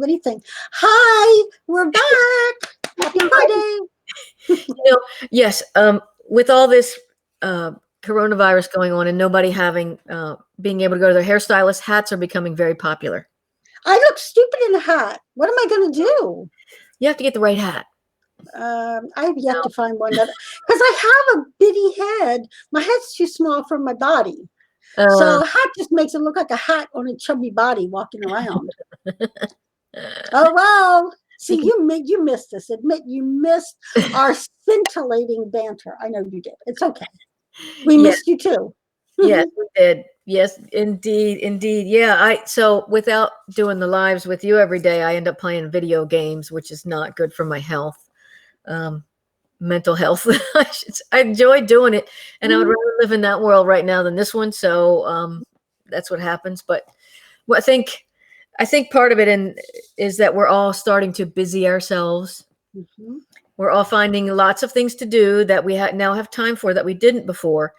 Anything. Hi, we're back. Happy Friday. Yes, with all this coronavirus going on and nobody having being able to go to their hairstylist, hats are becoming very popular. I look stupid in a hat. What am I going to do? You have to get the right hat. I've yet to find one that, because I have a bitty head. My head's too small for my body. So a hat just makes it look like a hat on a chubby body walking around. Oh, well. See, you missed this. Admit you missed our scintillating banter. I know you did. It's okay. We missed you too. Yes, we did. Yes, indeed. Yeah, so without doing the lives with you every day, I end up playing video games, which is not good for my health, mental health. I enjoy doing it, and I would rather live in that world right now than this one. So that's what happens. But I think part of it is that we're all starting to busy ourselves. Mm-hmm. We're all finding lots of things to do that we now have time for that we didn't before.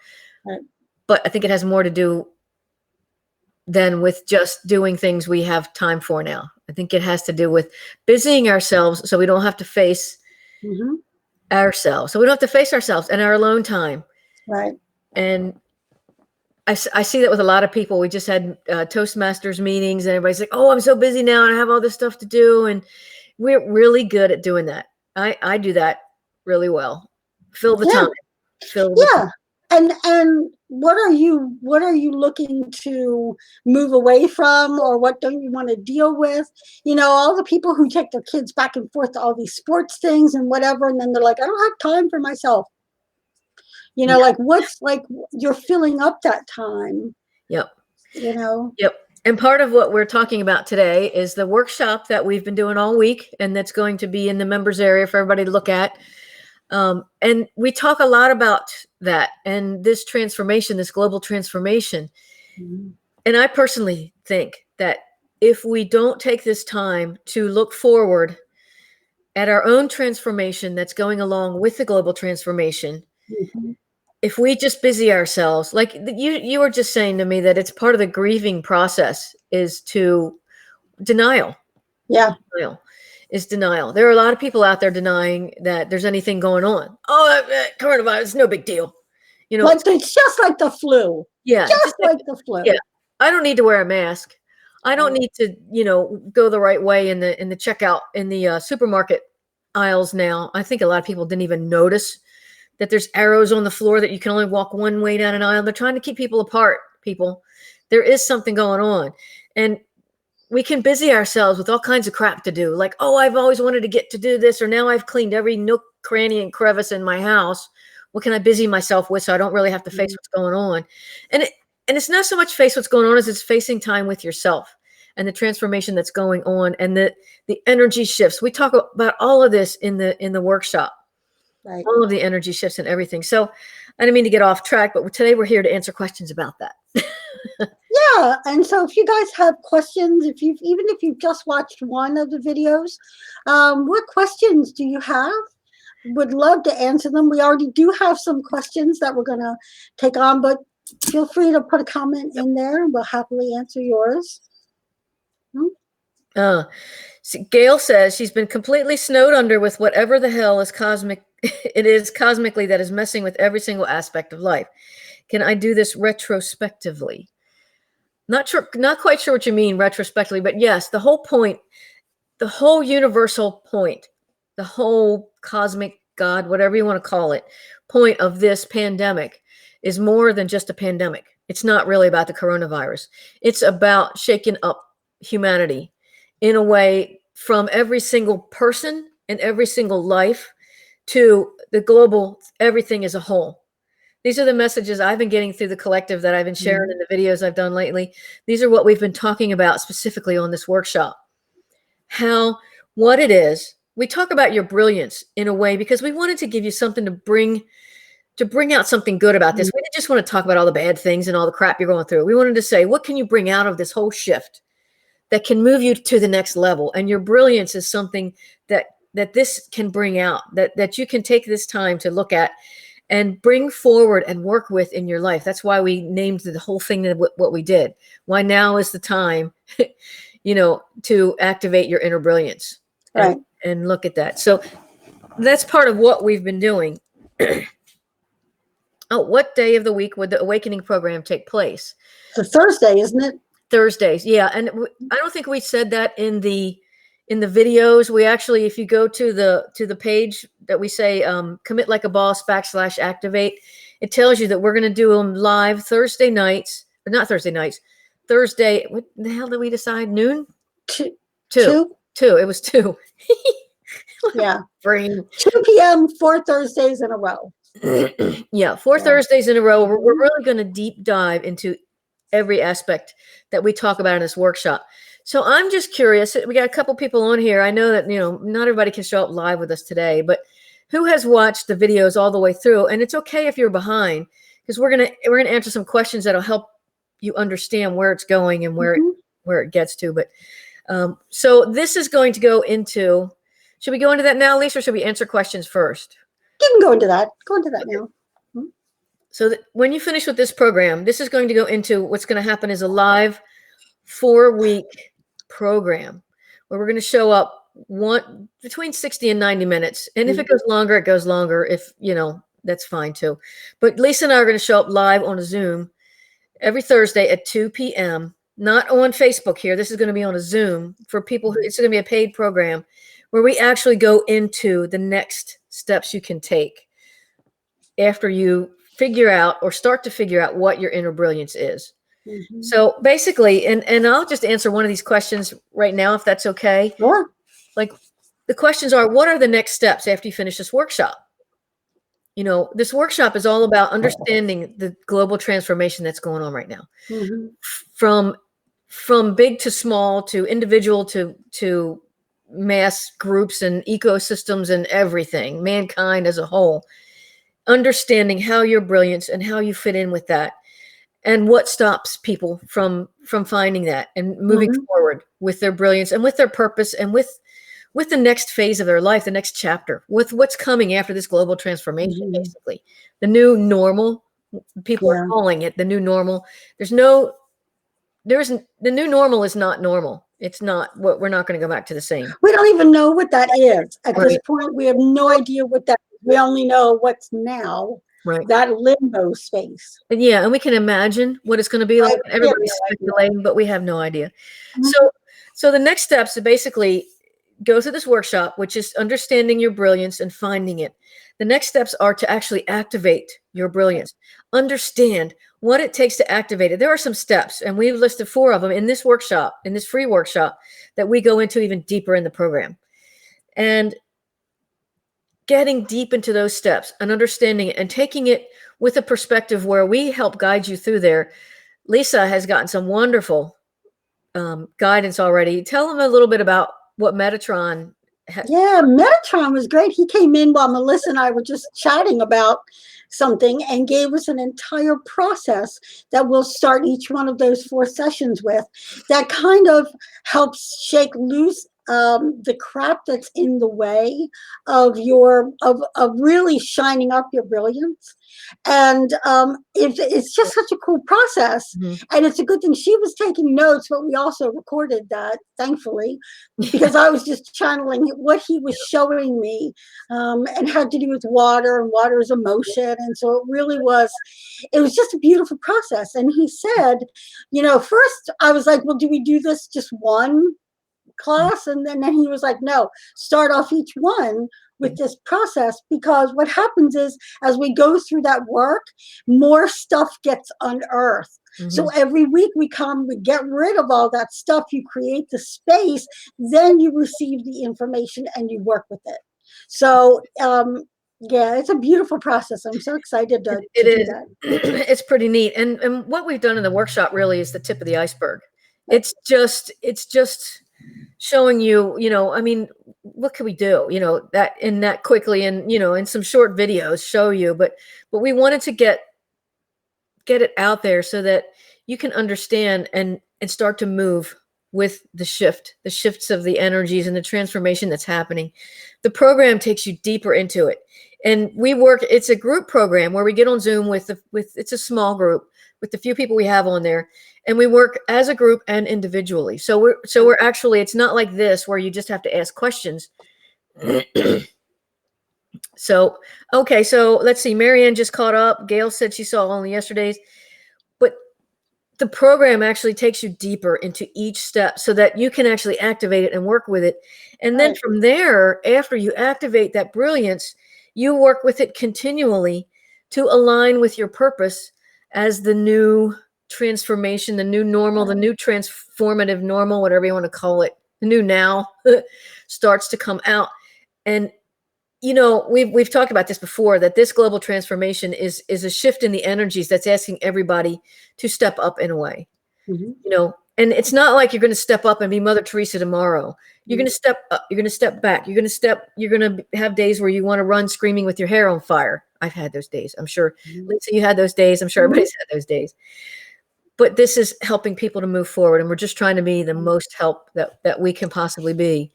Right. But I think it has more to do than with just doing things we have time for now. I think it has to do with busying ourselves so we don't have to face ourselves. So we don't have to face ourselves and our alone time. Right. And I see that with a lot of people. We just had Toastmasters meetings and everybody's like, oh, I'm so busy now and I have all this stuff to do. And we're really good at doing that. I do that really well. Fill the time. Time. And what are you looking to move away from, or what don't you want to deal with? All the people who take their kids back and forth to all these sports things and whatever, and then they're like, I don't have time for myself. Like what's like you're filling up that time. Yep. Yep. And part of what we're talking about today is the workshop that we've been doing all week, and that's going to be in the members area for everybody to look at. And we talk a lot about that and this transformation, this global transformation. Mm-hmm. And I personally think that if we don't take this time to look forward at our own transformation that's going along with the global transformation, if we just busy ourselves, like you were just saying to me that it's part of the grieving process is to denial. Yeah. Denial. There are a lot of people out there denying that there's anything going on. Oh, coronavirus, no big deal. Like it's just like the flu. Yeah. Just like the flu. Yeah. I don't need to wear a mask. I don't need to, go the right way in the checkout in the supermarket aisles now. I think a lot of people didn't even notice that there's arrows on the floor that you can only walk one way down an aisle. They're trying to keep people apart, people. There is something going on. And we can busy ourselves with all kinds of crap to do. Like, oh, I've always wanted to get to do this, or now I've cleaned every nook, cranny, and crevice in my house. What can I busy myself with so I don't really have to face what's going on? And it's not so much face what's going on as it's facing time with yourself and the transformation that's going on and the energy shifts. We talk about all of this in the workshop. Right. All of the energy shifts and everything. So I didn't mean to get off track, but today we're here to answer questions about that. Yeah. And so if you guys have questions, even if you've just watched one of the videos, what questions do you have? Would love to answer them. We already do have some questions that we're going to take on, but feel free to put a comment in there and we'll happily answer yours. Gail says she's been completely snowed under with whatever the hell is cosmic. It is cosmically that is messing with every single aspect of life. Can I do this retrospectively? Not quite sure what you mean retrospectively, but yes, the whole point, the whole universal point, the whole cosmic God, whatever you want to call it, point of this pandemic is more than just a pandemic. It's not really about the coronavirus. It's about shaking up humanity in a way from every single person and every single life to the global, everything as a whole. These are the messages I've been getting through the collective that I've been sharing in the videos I've done lately. These are what we've been talking about specifically on this workshop. What it is. We talk about your brilliance in a way because we wanted to give you something to bring out something good about this. We didn't just want to talk about all the bad things and all the crap you're going through. We wanted to say, what can you bring out of this whole shift that can move you to the next level? And your brilliance is something that this can bring out, that you can take this time to look at and bring forward and work with in your life. That's why we named the whole thing what we did. Why now is the time. to activate your inner brilliance. Right. And look at that. So that's part of what we've been doing. Oh, what day of the week would the awakening program take place? It's a Thursday, isn't it? Thursdays. Yeah. And I don't think we said that in the videos. We actually, if you go to the page that we say, commit like a boss / activate, it tells you that we're going to do them live Thursday nights, but not Thursday nights. Thursday. What the hell did we decide? Noon? Two. It was 2. Yeah. Brain. 2 p.m. 4 Thursdays in a row. Yeah. 4 Thursdays in a row. We're really going to deep dive into every aspect that we talk about in this workshop. So I'm just curious. We got a couple people on here. I know that, not everybody can show up live with us today, but who has watched the videos all the way through? And it's okay if you're behind, because we're gonna answer some questions that'll help you understand where it's going and where it gets to. But so this is going to go into. Should we go into that now, Lisa, or should we answer questions first? You can go into that. Go into that now. So when you finish with this program, this is going to go into what's going to happen is a live 4-week program where we're going to show up between 60 and 90 minutes. And if it goes longer, it goes longer. If, that's fine too. But Lisa and I are going to show up live on a Zoom every Thursday at 2 p.m., not on Facebook here. This is going to be on a Zoom for people it's going to be a paid program where we actually go into the next steps you can take after you figure out or start to figure out what your inner brilliance is. So basically, and I'll just answer one of these questions right now, if that's okay. Sure. Like the questions are, what are the next steps after you finish this workshop? This workshop is all about understanding the global transformation that's going on right now. From big to small, to individual, to mass groups and ecosystems and everything, mankind as a whole. Understanding how your brilliance and how you fit in with that, and what stops people from finding that and moving forward with their brilliance and with their purpose and with the next phase of their life, the next chapter, with what's coming after this global transformation, basically. The new normal, people are calling it the new normal. The new normal is not normal. It's not what we're not going to go back to the same. We don't even know what that is. At this point, we have no idea what that is. We only know what's now, that limbo space. Yeah, and we can imagine what it's going to be like. Everybody's speculating, but we have no idea. So the next steps are basically go through this workshop, which is understanding your brilliance and finding it. The next steps are to actually activate your brilliance. Understand what it takes to activate it. There are some steps, and we've listed 4 of them in this workshop, in this free workshop, that we go into even deeper in the program. And getting deep into those steps and understanding it and taking it with a perspective where we help guide you through there. Lisa has gotten some wonderful guidance already. Tell them a little bit about what Metatron Yeah, Metatron was great. He came in while Melissa and I were just chatting about something and gave us an entire process that we'll start each one of those 4 sessions with, that kind of helps shake loose the crap that's in the way of really shining up your brilliance. And it's just such a cool process. And it's a good thing she was taking notes, but we also recorded that, thankfully, because I was just channeling what he was showing me, and had to do with water, and water is emotion. And so it was just a beautiful process. And he said, first I was like, well, do we do this just one class? And then he was like, no, start off each one with this process, because what happens is as we go through that work, more stuff gets unearthed. So every week we get rid of all that stuff, you create the space, then you receive the information and you work with it. So yeah, it's a beautiful process. I'm so excited to do that. It's pretty neat. And what we've done in the workshop really is the tip of the iceberg. It's just showing you, I mean, what can we do, that quickly, and, in some short videos show you, but we wanted to get it out there so that you can understand and start to move with the shifts of the energies and the transformation that's happening. The program takes you deeper into it. And it's a group program where we get on Zoom with it's a small group, with the few people we have on there, and we work as a group and individually. So we're actually, it's not like this where you just have to ask questions. So, okay, so let's see. Marianne just caught up. Gail said she saw only yesterday's, but the program actually takes you deeper into each step so that you can actually activate it and work with it. And then from there, after you activate that brilliance, you work with it continually to align with your purpose as the new transformation, the new normal, the new transformative normal, whatever you want to call it, the new now starts to come out. And you know, we've talked about this before, that this global transformation is a shift in the energies that's asking everybody to step up in a way. You know, and it's not like you're going to step up and be Mother Teresa tomorrow. You're going to step up, you're going to step back, you're going to have days where you want to run screaming with your hair on fire. I've had those days. I'm sure, Lisa, you had those days. I'm sure everybody's had those days. But this is helping people to move forward, and we're just trying to be the most help that we can possibly be.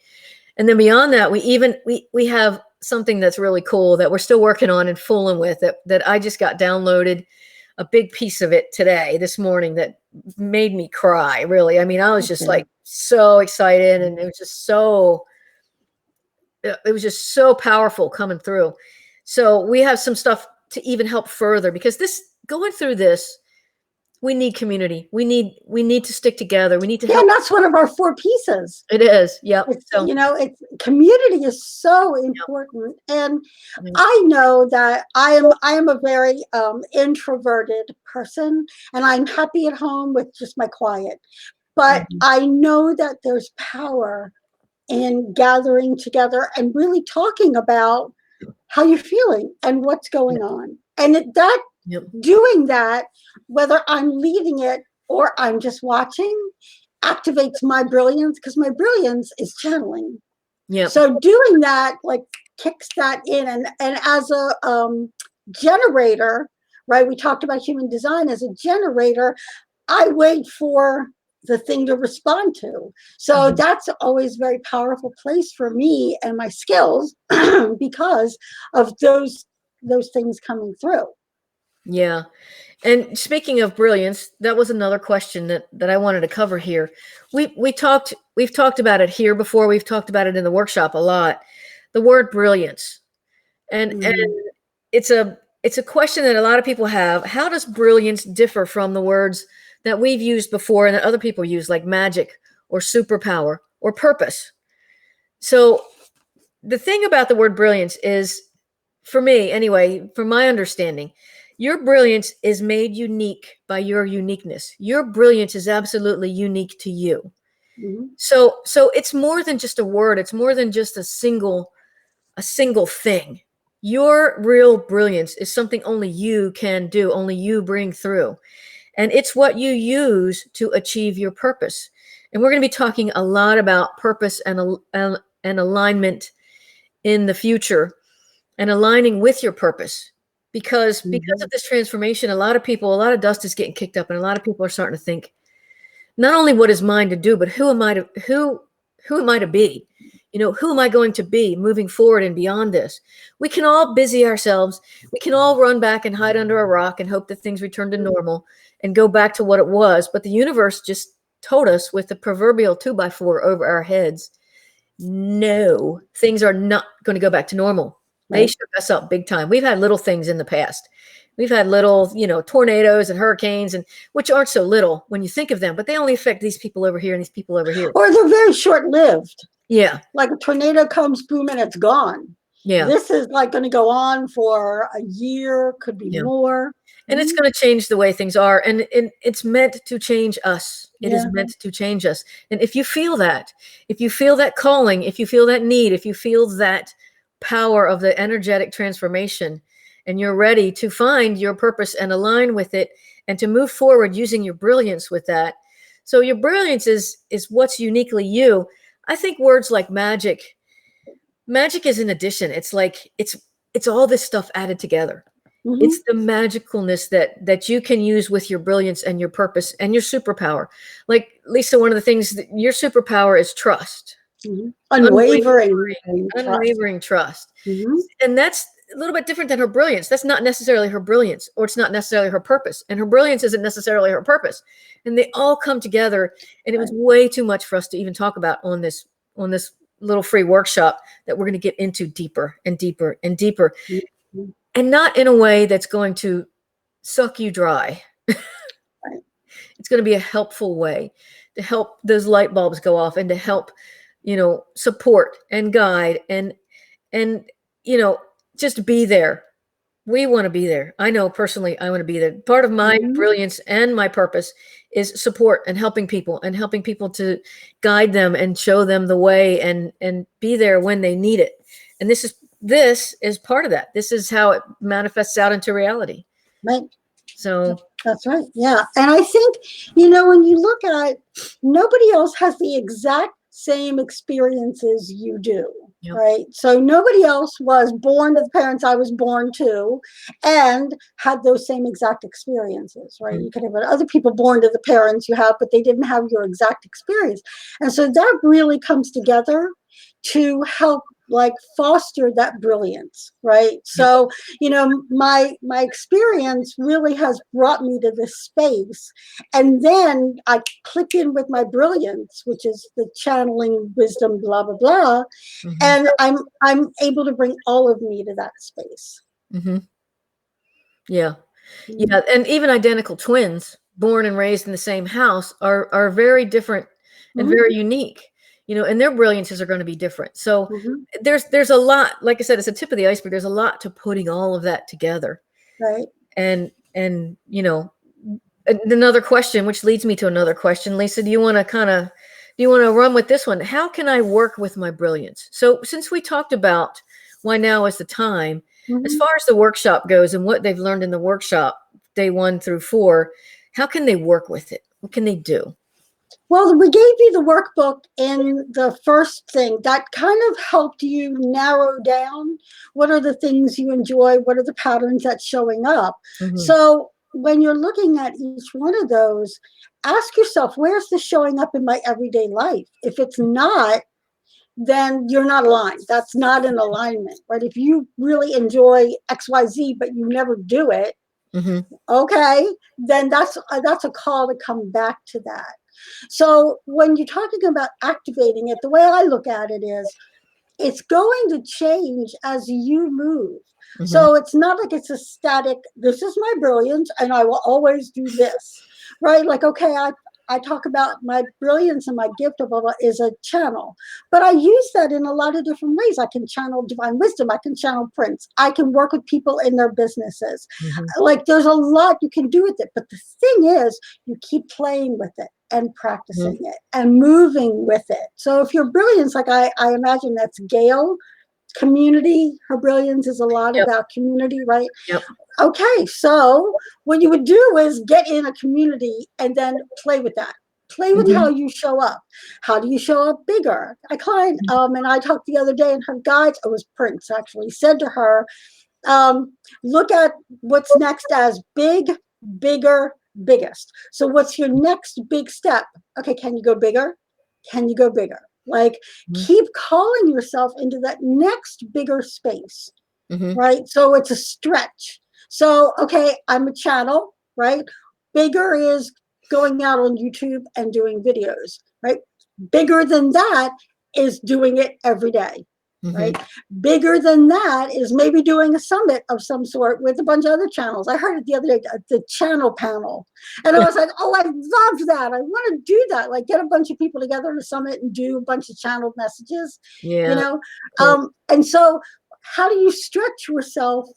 And then beyond that, we have something that's really cool that we're still working on and fooling with, that I just got downloaded a big piece of it this morning that made me cry, really. I mean, I was just like so excited, and it was just so powerful coming through. So we have some stuff to even help further, because going through this, we need community. We need to stick together. We need to help. And that's one of our 4 pieces. It is. Yep. So, you know, community is so important. And I know that I am a very introverted person, and I'm happy at home with just my quiet. But I know that there's power in gathering together and really talking about how you're feeling and what's going on. And doing that, whether I'm leading it or I'm just watching, activates my brilliance, because my brilliance is channeling. So doing that kicks that in, and as a generator, right? We talked about human design. As a generator, I wait for the thing to respond to. So that's always a very powerful place for me and my skills because of those things coming through. Yeah. And speaking of brilliance, that was another question that I wanted to cover here. We've talked about it here before. We've talked about it in the workshop a lot. The word brilliance. And it's a question that a lot of people have. How does brilliance differ from the words that we've used before and that other people use, like magic or superpower or purpose? So the thing about the word brilliance is, for me anyway, from my understanding, your brilliance is made unique by your uniqueness. Your brilliance is absolutely unique to you. So it's more than just a word. It's more than just a single thing. Your real brilliance is something only you can do, only you bring through. And it's what you use to achieve your purpose. And we're going to be talking a lot about purpose and alignment in the future, and aligning with your purpose. Because of this transformation, a lot of dust is getting kicked up, and a lot of people are starting to think, not only what is mine to do, but who am I to be? You know, who am I going to be moving forward and beyond this? We can all busy ourselves. We can all run back and hide under a rock and hope that things return to normal and go back to what it was. But the universe just told us with the proverbial 2x4 over our heads, no, things are not going to go back to normal. They shook us up big time. We've had little things in the past. We've had little, tornadoes and hurricanes, and which aren't so little when you think of them, but they only affect these people over here and these people over here. Or they're very short-lived. Yeah. Like a tornado comes, boom, and it's gone. Yeah. This is going to go on for a year, could be more. And it's going to change the way things are. And it's meant to change us. It is meant to change us. And if you feel that calling, if you feel that need, if you feel that power of the energetic transformation, and you're ready to find your purpose and align with it and to move forward using your brilliance with that. So your brilliance is what's uniquely you. I think words like magic is an addition. It's like, it's all this stuff added together. It's the magicalness that you can use with your brilliance and your purpose and your superpower. Like, Lisa, one of the things your superpower is trust. Unwavering trust. And a little bit different than her brilliance. That's not necessarily her brilliance, or it's not necessarily her purpose. And her brilliance isn't necessarily her purpose. And they all come together. And it was way too much for us to even talk about on this little free workshop that we're going to get into deeper and deeper and deeper. Mm-hmm. And not in a way that's going to suck you dry. Right. It's going to be a helpful way to help those light bulbs go off, and to help, support and guide and, just be there. We want to be there. I know personally, I want to be there. Part of my brilliance and my purpose is support and helping people to guide them and show them the way, and be there when they need it. And this is part of that. This is how it manifests out into reality. Right. So that's right. Yeah. And I think, when you look at it, nobody else has the exact same experiences you do. Yep. Right. So nobody else was born to the parents I was born to and had those same exact experiences. Right. Mm-hmm. You could have other people born to the parents you have, but they didn't have your exact experience. And so that really comes together to help foster that brilliance, right? So, my experience really has brought me to this space. And then I click in with my brilliance, which is the channeling wisdom, blah, blah, blah. Mm-hmm. And I'm able to bring all of me to that space. Mm-hmm. Yeah. Mm-hmm. Yeah. And even identical twins born and raised in the same house are very different and very unique. And their brilliances are going to be different. So there's a lot, like I said, it's a tip of the iceberg. There's a lot to putting all of that together. Right. And another question, which leads me to another question. Lisa, do you want to run with this one? How can I work with my brilliance? So since we talked about why now is the time, as far as the workshop goes and what they've learned in the workshop, day 1 through 4, how can they work with it? What can they do? Well, we gave you the workbook in the first thing that kind of helped you narrow down what are the things you enjoy, what are the patterns that's showing up. Mm-hmm. So when you're looking at each one of those, ask yourself, where's this showing up in my everyday life? If it's not, then you're not aligned. That's not in alignment, right? If you really enjoy XYZ, but you never do it, okay, then that's a call to come back to that. So when you're talking about activating it, the way I look at it is it's going to change as you move. Mm-hmm. So it's not like it's a static, this is my brilliance and I will always do this, right? Like, okay, I talk about my brilliance and my gift of is a channel, but I use that in a lot of different ways. I can channel divine wisdom. I can channel Prince. I can work with people in their businesses. Like there's a lot you can do with it. But the thing is, you keep playing with it and practicing it and moving with it. So if your brilliance, like I imagine that's Gail, community, her brilliance is a lot about community, right? Yep. Okay, so what you would do is get in a community and then play with that. Play with how you show up. How do you show up bigger? A client, and I talked the other day, and her guides, it was Prince actually, said to her, look at what's next as big, bigger, biggest. So what's your next big step? Okay, can you go bigger? Can you go bigger? Like keep calling yourself into that next bigger space, right? So it's a stretch. So, okay, I'm a channel, right? Bigger is going out on YouTube and doing videos, right? Bigger than that is doing it every day, right? Bigger than that is maybe doing a summit of some sort with a bunch of other channels. I heard it the other day, the channel panel. And I was like, oh, I love that. I want to do that. Like get a bunch of people together in a summit and do a bunch of channeled messages, Cool. And so how do you stretch yourself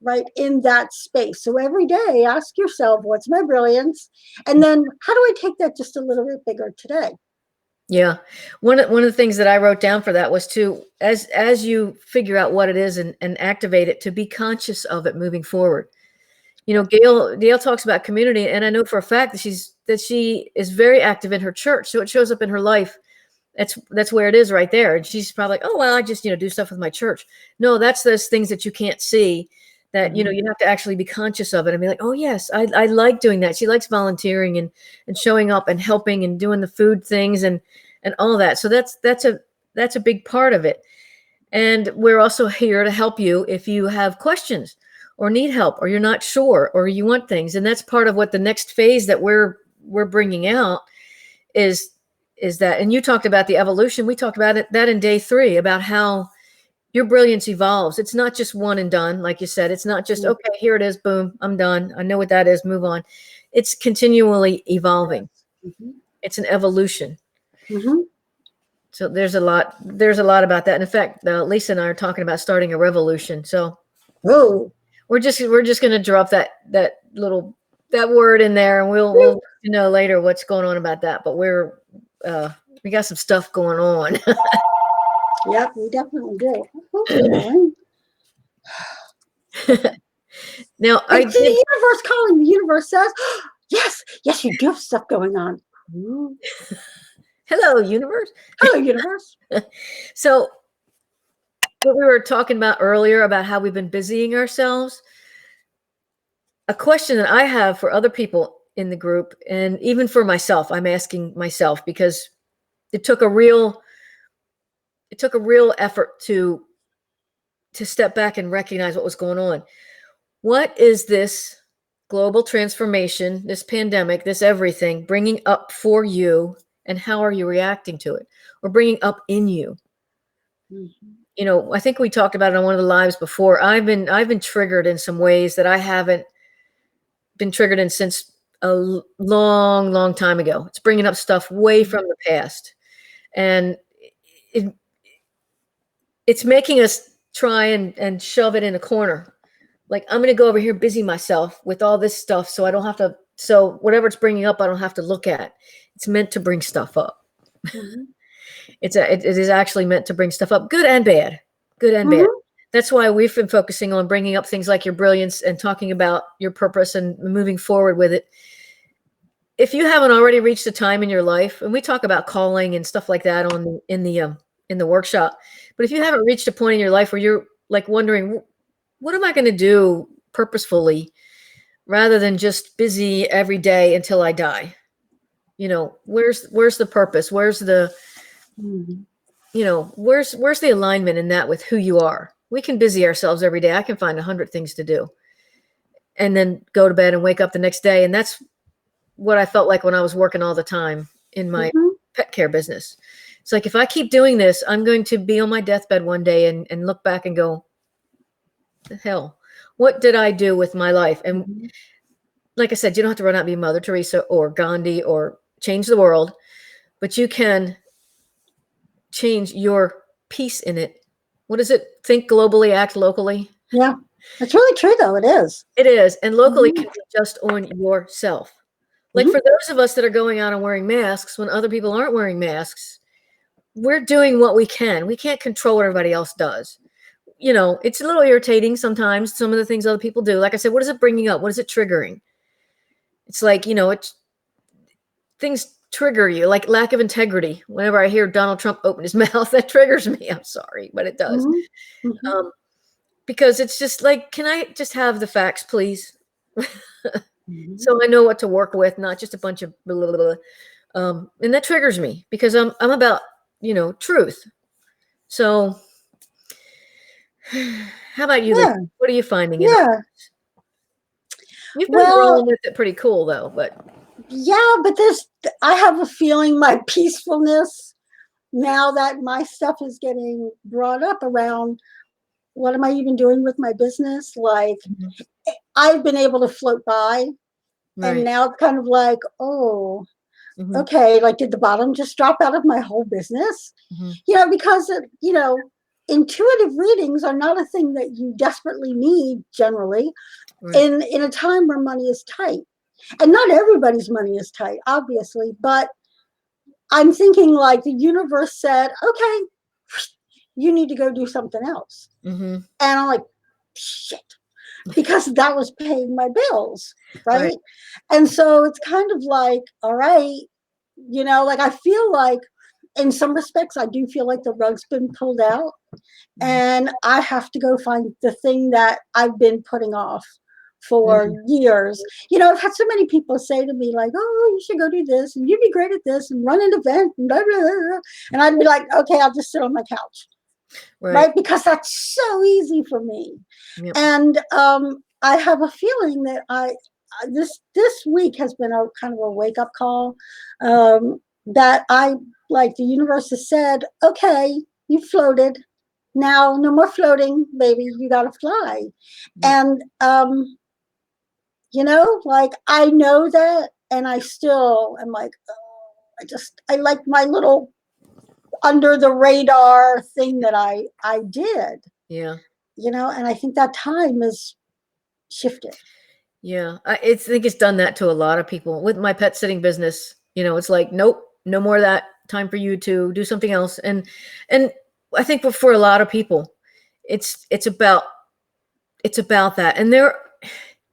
right in that space? So every day ask yourself, what's my brilliance? And then how do I take that just a little bit bigger today? Yeah. One of the things that I wrote down for that was to, as you figure out what it is and activate it, to be conscious of it moving forward. Gail talks about community, and I know for a fact that she is very active in her church. So it shows up in her life. That's where it is right there. And she's probably like, oh, well, I just, do stuff with my church. No, that's those things that you can't see that, you have to actually be conscious of it and be like, oh yes, I like doing that. She likes volunteering and showing up and helping and doing the food things and all that. So that's a big part of it. And we're also here to help you if you have questions or need help or you're not sure or you want things. And that's part of what the next phase that we're bringing out is that. And you talked about the evolution. We talked about that in day 3 about how your brilliance evolves. It's not just one and done. Like you said, it's not just, okay, here it is. Boom, I'm done. I know what that is. Move on. It's continually evolving. Mm-hmm. It's an evolution. Mm-hmm. So there's a lot about that. And in fact, Lisa and I are talking about starting a revolution. So we're just going to drop that word in there, and we'll know later what's going on about that. But we got some stuff going on. Yep, we definitely do. Okay. Now, it's the universe calling. The universe says, yes, you do have stuff going on. Ooh. Hello, universe. Hello, universe. So what we were talking about earlier about how we've been busying ourselves, a question that I have for other people in the group, and even for myself, I'm asking myself, because it took a real effort to step back and recognize what was going on. What is this global transformation, this pandemic, this everything bringing up for you, and how are you reacting to it, or bringing up in you? Mm-hmm. You know, I think we talked about it on one of the lives before. I've been triggered in some ways that I haven't been triggered in since a long time ago. It's bringing up stuff way from the past, and it's making us try and shove it in a corner. Like, I'm going to go over here, busy myself with all this stuff, so I don't have to. So whatever it's bringing up, I don't have to look at. It's meant to bring stuff up. Mm-hmm. It is actually meant to bring stuff up, good and bad, bad. That's why we've been focusing on bringing up things like your brilliance and talking about your purpose and moving forward with it. If you haven't already reached a time in your life, and we talk about calling and stuff like that in the workshop, but if you haven't reached a point in your life where you're like wondering, what am I going to do purposefully rather than just busy every day until I die? You know, where's the purpose? Where's the, you know, where's the alignment in that with who you are? We can busy ourselves every day. I can find 100 things to do and then go to bed and wake up the next day. And that's what I felt like when I was working all the time in my pet care business. It's like, if I keep doing this, I'm going to be on my deathbed one day and look back and go, the hell, what did I do with my life? And like I said, you don't have to run out and be Mother Teresa or Gandhi or change the world, but you can change your piece in it. What is it? Think globally, act locally. Yeah, it's really true, though. It is. It is. And locally can be just on yourself. Like for those of us that are going out and wearing masks when other people aren't wearing masks, we're doing what we can. We can't control what everybody else does. You know, it's a little irritating sometimes, some of the things other people do. Like I said, what is it bringing up? What is it triggering? It's like, you know, things trigger you, like lack of integrity. Whenever I hear Donald Trump open his mouth, that triggers me. I'm sorry, but it does. Because it's just like, can I just have the facts, please? So I know what to work with, not just a bunch of blah, blah, blah. And that triggers me because I'm about, you know, truth. So how about you? Yeah. What are you finding? Yeah. You've been rolling with it pretty cool though, but yeah, but I have a feeling my peacefulness now that my stuff is getting brought up around what am I even doing with my business? Like I've been able to float by and now it's kind of like, oh, okay, like did the bottom just drop out of my whole business? You know, because, you know, intuitive readings are not a thing that you desperately need generally in a time where money is tight. And not everybody's money is tight, obviously, but I'm thinking like the universe said, okay, you need to go do something else. And I'm like, shit, because that was paying my bills, right? And so it's kind of like, all right, you know, like I feel like in some respects, I do feel like the rug's been pulled out and I have to go find the thing that I've been putting off for years. You know, I've had so many people say to me like, oh, you should go do this and you'd be great at this and run an event and blah, blah, blah. And I'd be like, okay, I'll just sit on my couch. right? Because that's so easy for me. Yep. And I have a feeling that this week has been a kind of a wake up call, that I, like, the universe has said, okay, you floated. Now, no more floating, baby. You got to fly. Yep. And, like, I know that. And I still am like, oh, I like my little under the radar thing that I did. Yeah. And I think that time is shifted. Yeah. I think it's done that to a lot of people. With my pet sitting business, it's like, nope, no more of that. Time for you to do something else. And I think for a lot of people, it's about that. And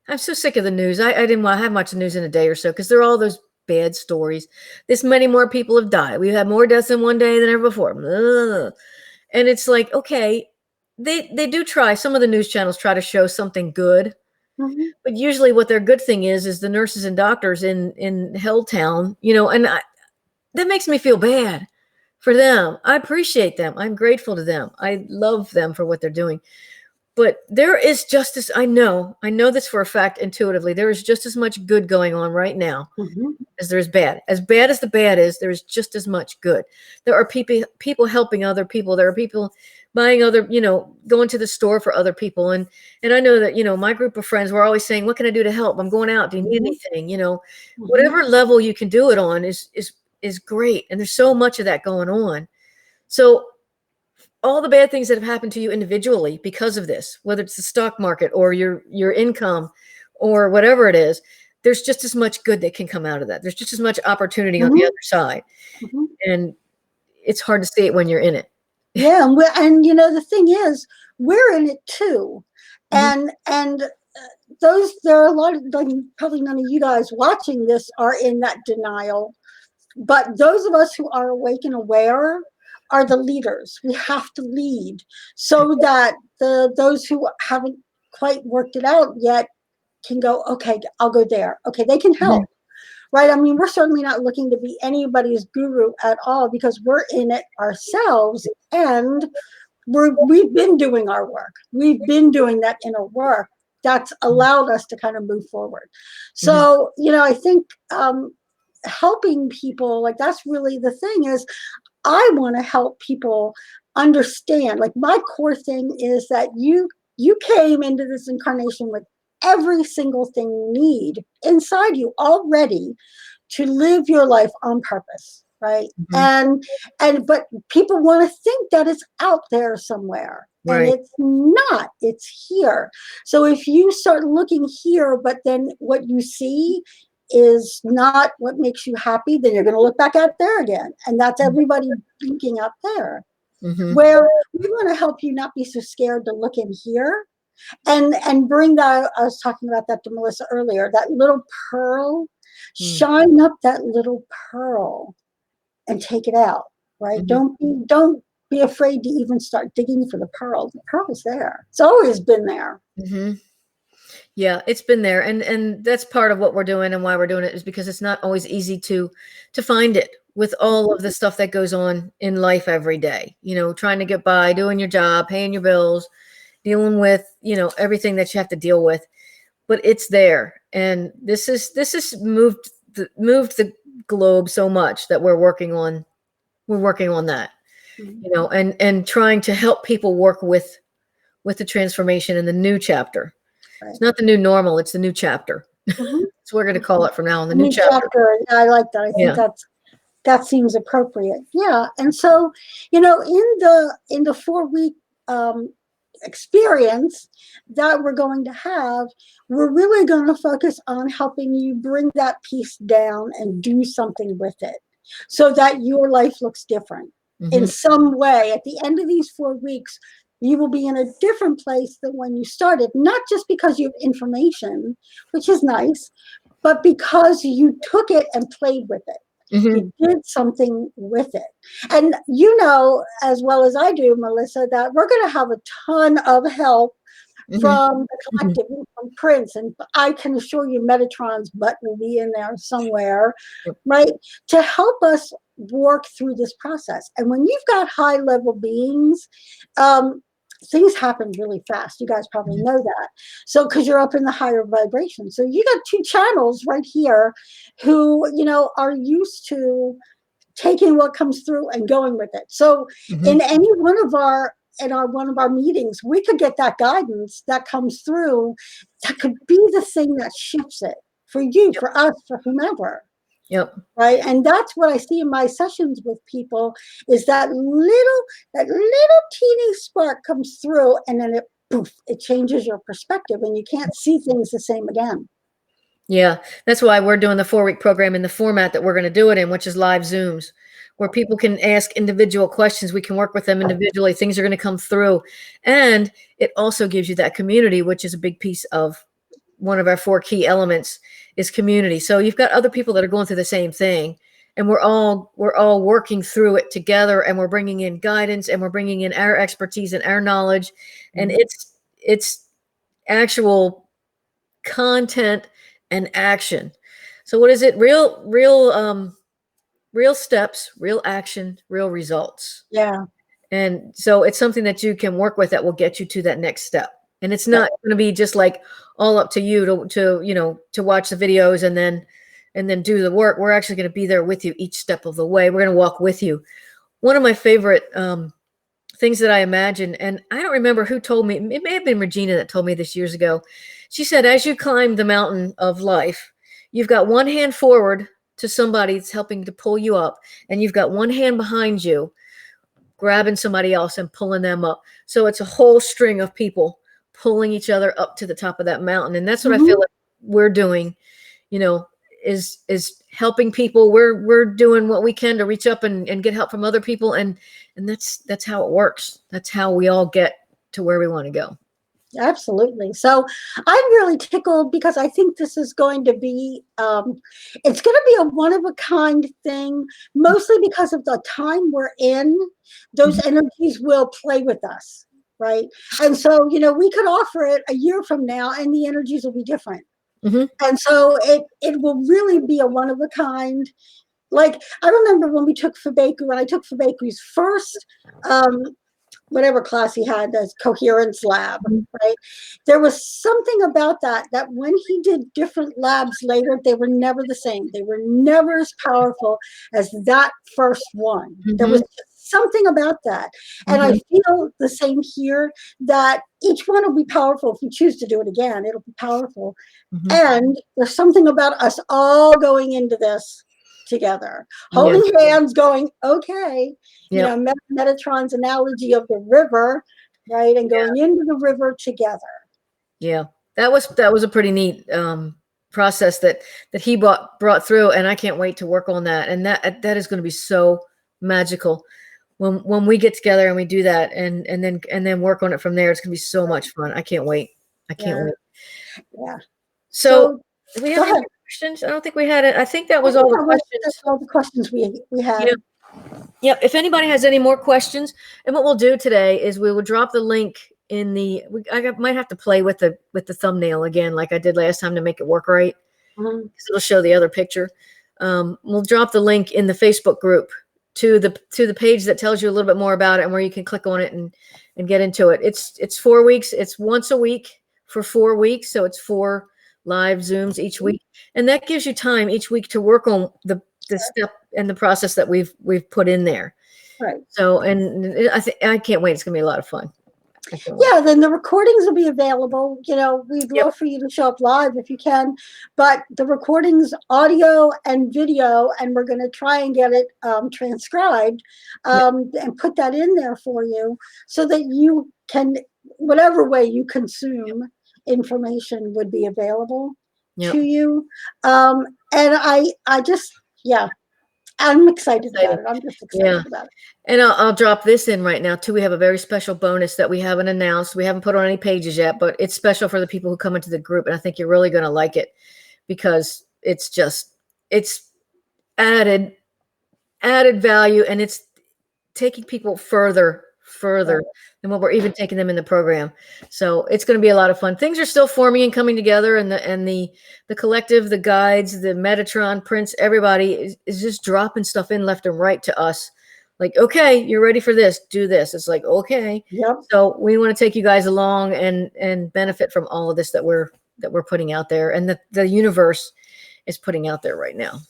I'm so sick of the news. I didn't want to have much news in a day or so, because there are all those bad stories. This many more people have died. We've had more deaths in one day than ever before. Ugh. And it's like, okay, they do try. Some of the news channels try to show something good. Mm-hmm. But usually what their good thing is the nurses and doctors in Helltown, and that makes me feel bad for them. I appreciate them. I'm grateful to them. I love them for what they're doing. But there is just as I know this for a fact intuitively, there is just as much good going on right now as there is bad. As bad as the bad is, there is just as much good. There are people helping other people. There are people buying other, going to the store for other people. And I know that, my group of friends, we're always saying, what can I do to help? I'm going out. Do you need anything? Whatever level you can do it on is great. And there's so much of that going on. So all the bad things that have happened to you individually because of this, whether it's the stock market or your income or whatever it is, there's just as much good that can come out of that. There's just as much opportunity on the other side. And it's hard to see it when you're in it. Yeah. And the thing is, we're in it too. And there are a lot of, like, probably none of you guys watching this are in that denial. But those of us who are awake and aware are the leaders. We have to lead so that those who haven't quite worked it out yet can go, okay, I'll go there. Okay, they can help. Right? I mean, we're certainly not looking to be anybody's guru at all, because we're in it ourselves, and we've been doing our work. We've been doing that inner work that's allowed us to kind of move forward. So, I think helping people, like, that's really the thing is, I want to help people understand, like, my core thing is that you came into this incarnation with every single thing you need inside you already to live your life on purpose, right? And but people want to think that it's out there somewhere. And it's not. It's here. So if you start looking here, but then what you see is not what makes you happy, then you're going to look back out there again. And that's everybody looking out there. Where we want to help you not be so scared to look in here and bring that. I was talking about that to Melissa earlier, that little pearl, shine up that little pearl and take it out, right? Don't be afraid to even start digging for the pearl. The pearl's there. It's always been there. Yeah, it's been there. And that's part of what we're doing, and why we're doing it is because it's not always easy to find it with all of the stuff that goes on in life every day, trying to get by, doing your job, paying your bills, dealing with, everything that you have to deal with, but it's there. And this has moved the globe so much that we're working on that, and trying to help people work with the transformation and the new chapter. It's not the new normal, it's the new chapter. So we're going to call it from now on the new chapter. Yeah, I like that. I think that seems appropriate. Yeah. And so, in the 4-week experience that we're going to have, we're really going to focus on helping you bring that piece down and do something with it so that your life looks different in some way. At the end of these 4 weeks, you will be in a different place than when you started, not just because you have information, which is nice, but because you took it and played with it. You did something with it. And as well as I do, Melissa, that we're going to have a ton of help from the collective, from Prince, and I can assure you Metatron's butt will be in there somewhere, right? To help us work through this process. And when you've got high level beings, things happen really fast. You guys probably know that. So, because you're up in the higher vibration. So you got two channels right here who, are used to taking what comes through and going with it. So in any one of our one of our meetings, we could get that guidance that comes through that could be the thing that shifts it for you, for us, for whomever. Yep. Right. And that's what I see in my sessions with people is that little teeny spark comes through, and then it changes your perspective and you can't see things the same again. Yeah, that's why we're doing the 4-week program in the format that we're going to do it in, which is live Zooms, where people can ask individual questions. We can work with them individually. Things are going to come through. And it also gives you that community, which is a big piece of one of our 4 key elements is community. So you've got other people that are going through the same thing, and we're all working through it together, and we're bringing in guidance, and we're bringing in our expertise and our knowledge, and it's actual content and action. So what is it? Real steps, real action, real results. Yeah. And so it's something that you can work with that will get you to that next step. And it's not going to be just like all up to you to watch the videos and then do the work. We're actually going to be there with you each step of the way. We're going to walk with you. One of my favorite things that I imagine, and I don't remember who told me, it may have been Regina that told me this years ago. She said, as you climb the mountain of life, you've got one hand forward to somebody that's helping to pull you up, and you've got one hand behind you grabbing somebody else and pulling them up. So it's a whole string of people pulling each other up to the top of that mountain. And that's what I feel like we're doing, is helping people. We're doing what we can to reach up and get help from other people. And that's how it works. That's how we all get to where we want to go. Absolutely. So I'm really tickled because I think this is going to be, it's going to be a one-of-a-kind thing, mostly because of the time we're in. Those energies will play with us, right? And so, we could offer it a year from now and the energies will be different. And so it will really be a one-of-a-kind. Like, I remember when I took Fabecu's first whatever class he had, the coherence lab, right? There was something about that when he did different labs later, they were never the same. They were never as powerful as that first one. There was something about that. And I feel the same here, that each one will be powerful. If we choose to do it again, it'll be powerful. And there's something about us all going into this together, holding hands, going, okay, Metatron's analogy of the river, right? And going into the river together. Yeah, that was a pretty neat process that he brought through, and I can't wait to work on that. And that is going to be so magical when we get together and we do that, and then work on it from there. It's going to be so much fun. I can't wait. I can't wait. Yeah. So do we have any questions? I don't think we had it. I think that was all the questions. That's all the questions we had. Yep. If anybody has any more questions, and what we'll do today is we will drop the link in the. I might have to play with the thumbnail again, like I did last time, to make it work right. It'll show the other picture. We'll drop the link in the Facebook group to the page that tells you a little bit more about it, and where you can click on it and get into it. It's 4 weeks. It's once a week for 4 weeks, so it's 4 live Zooms each week, and that gives you time each week to work on the step and the process that we've put in there. Right. So, and I can't wait. It's gonna be a lot of fun. Yeah, then the recordings will be available. We'd love for you to show up live if you can, but the recordings, audio and video, and we're going to try and get it transcribed and put that in there for you so that you can, whatever way you consume information would be available to you. And I just, I'm excited about it. I'm just excited about it. And I'll drop this in right now too. We have a very special bonus that we haven't announced. We haven't put on any pages yet, but it's special for the people who come into the group. And I think you're really going to like it, because it's added value, and it's taking people further further than what we're even taking them in the program. So it's going to be a lot of fun. Things are still forming and coming together, and the collective, the guides, the Metatron, Prince, everybody is just dropping stuff in left and right to us. Like, okay, you're ready for this, do this. It's like, okay. Yep. So we want to take you guys along and benefit from all of this that we're putting out there, and the universe is putting out there right now.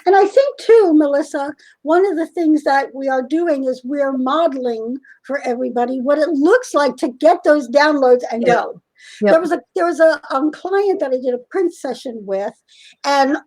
And I think too, Melissa, one of the things that we are doing is we're modeling for everybody what it looks like to get those downloads and go. Yep. There was a client that I did a print session with, and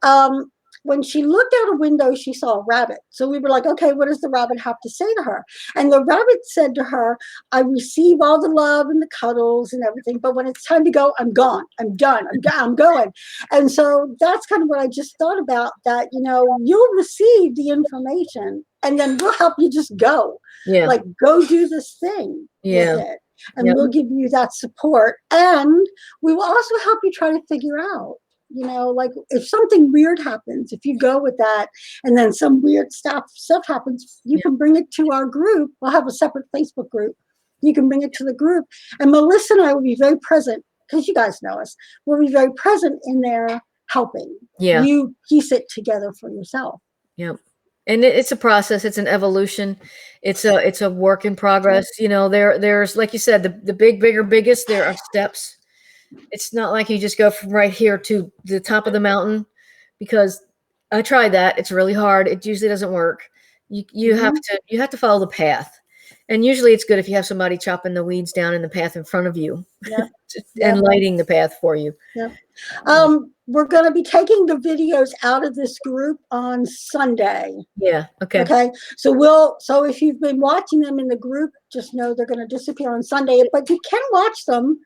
when she looked out a window, she saw a rabbit. So we were like, okay, what does the rabbit have to say to her? And the rabbit said to her, I receive all the love and the cuddles and everything, but when it's time to go, I'm gone. I'm done. I'm going. And so that's kind of what I just thought about, that, you know, you'll receive the information and then we'll help you just go. Yeah. Like, go do this thing with it. And we'll give you that support. And we will also help you try to figure out, you know, like if something weird happens, if you go with that and then some weird stuff happens, you can bring it to our group. We'll have a separate Facebook group. You can bring it to the group. And Melissa and I will be very present, because you guys know us. We'll be very present in there helping. Yeah. You piece it together for yourself. Yep. And it's a process. It's an evolution. It's a work in progress. You know, there's, like you said, the biggest, there are steps. It's not like you just go from right here to the top of the mountain, because I tried that. It's really hard. It usually doesn't work. You have to follow the path. And usually it's good if you have somebody chopping the weeds down in the path in front of you and lighting the path for you. Yeah. We're going to be taking the videos out of this group on Sunday. Yeah. Okay. Okay. So if you've been watching them in the group, just know they're going to disappear on Sunday, but you can watch them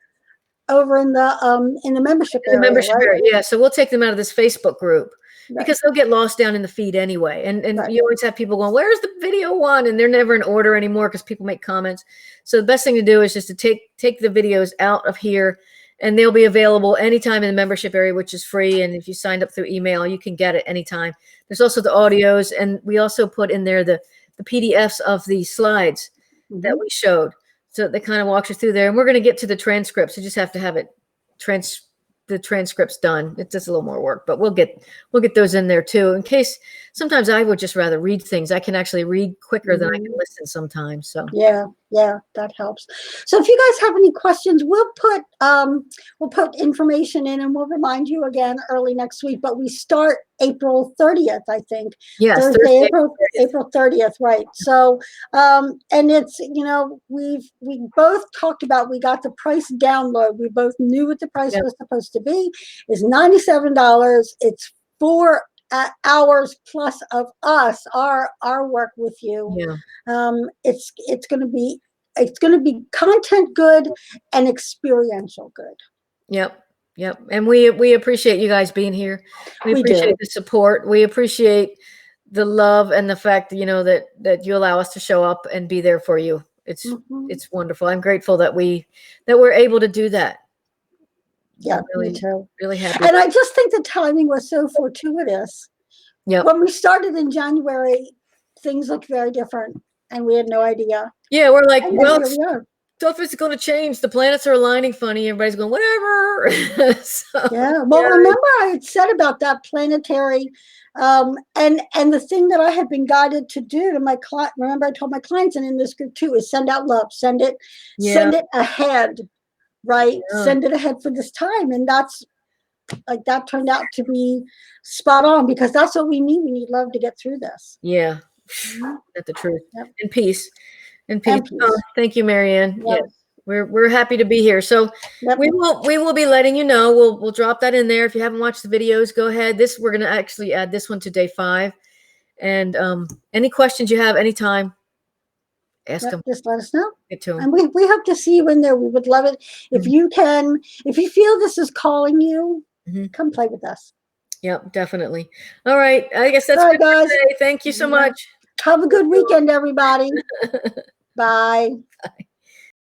over in the membership area. The membership area, yeah. So we'll take them out of this Facebook group, right, because they'll get lost down in the feed anyway. And right, you always have people going, where's the video one? And they're never in order anymore because people make comments. So the best thing to do is just to take the videos out of here, and they'll be available anytime in the membership area, which is free. And if you signed up through email, you can get it anytime. There's also the audios, and we also put in there the PDFs of the slides that we showed. So they kind of walks you through there, and we're going to get to the transcripts. You just have to have it the transcripts done. It's just a little more work, but we'll get those in there too. In case sometimes I would just rather read things. I can actually read quicker than I can listen sometimes. So yeah, that helps. So if you guys have any questions, we'll put information in, and we'll remind you again early next week. But we start April 30th, I think. Yes, Thursday, April 30th, right? So, and it's, you know, we both talked about, we got the price download. We both knew what the price was supposed to be. It's $97. It's 4 hours plus of us, our work with you. It's going to be content good and experiential good. Yep. And we appreciate you guys being here. We appreciate the support. We appreciate the love and the fact that, you know, that you allow us to show up and be there for you. It's wonderful. I'm grateful that we're able to do that. Yeah, really, me too. Really happy. And I just think the timing was so fortuitous. Yeah. When we started in January, things looked very different, and we had no idea. Yeah, we're like, well, stuff is going to change. The planets are aligning funny. Everybody's going, whatever. So, remember I had said about that planetary, and the thing that I had been guided to do to my client. Remember, I told my clients, and in this group too, is send out love, send it ahead. Right. Yeah. Send it ahead for this time. And that's like, that turned out to be spot on, because that's what we need. We need love to get through this. Yeah. That's the truth. Yep. And peace. And peace. Oh, thank you, Marianne. Yep. Yes. We're happy to be here. So we will be letting you know. We'll drop that in there. If you haven't watched the videos, go ahead. We're going to actually add this one to day 5. And any questions you have anytime, ask them. Just let us know. Get to them. And we hope to see you in there. We would love it. If you can, if you feel this is calling you, come play with us. Yep, definitely. All right. I guess that's good, guys. Thank you so much. Have a good weekend, everybody. Bye. Bye.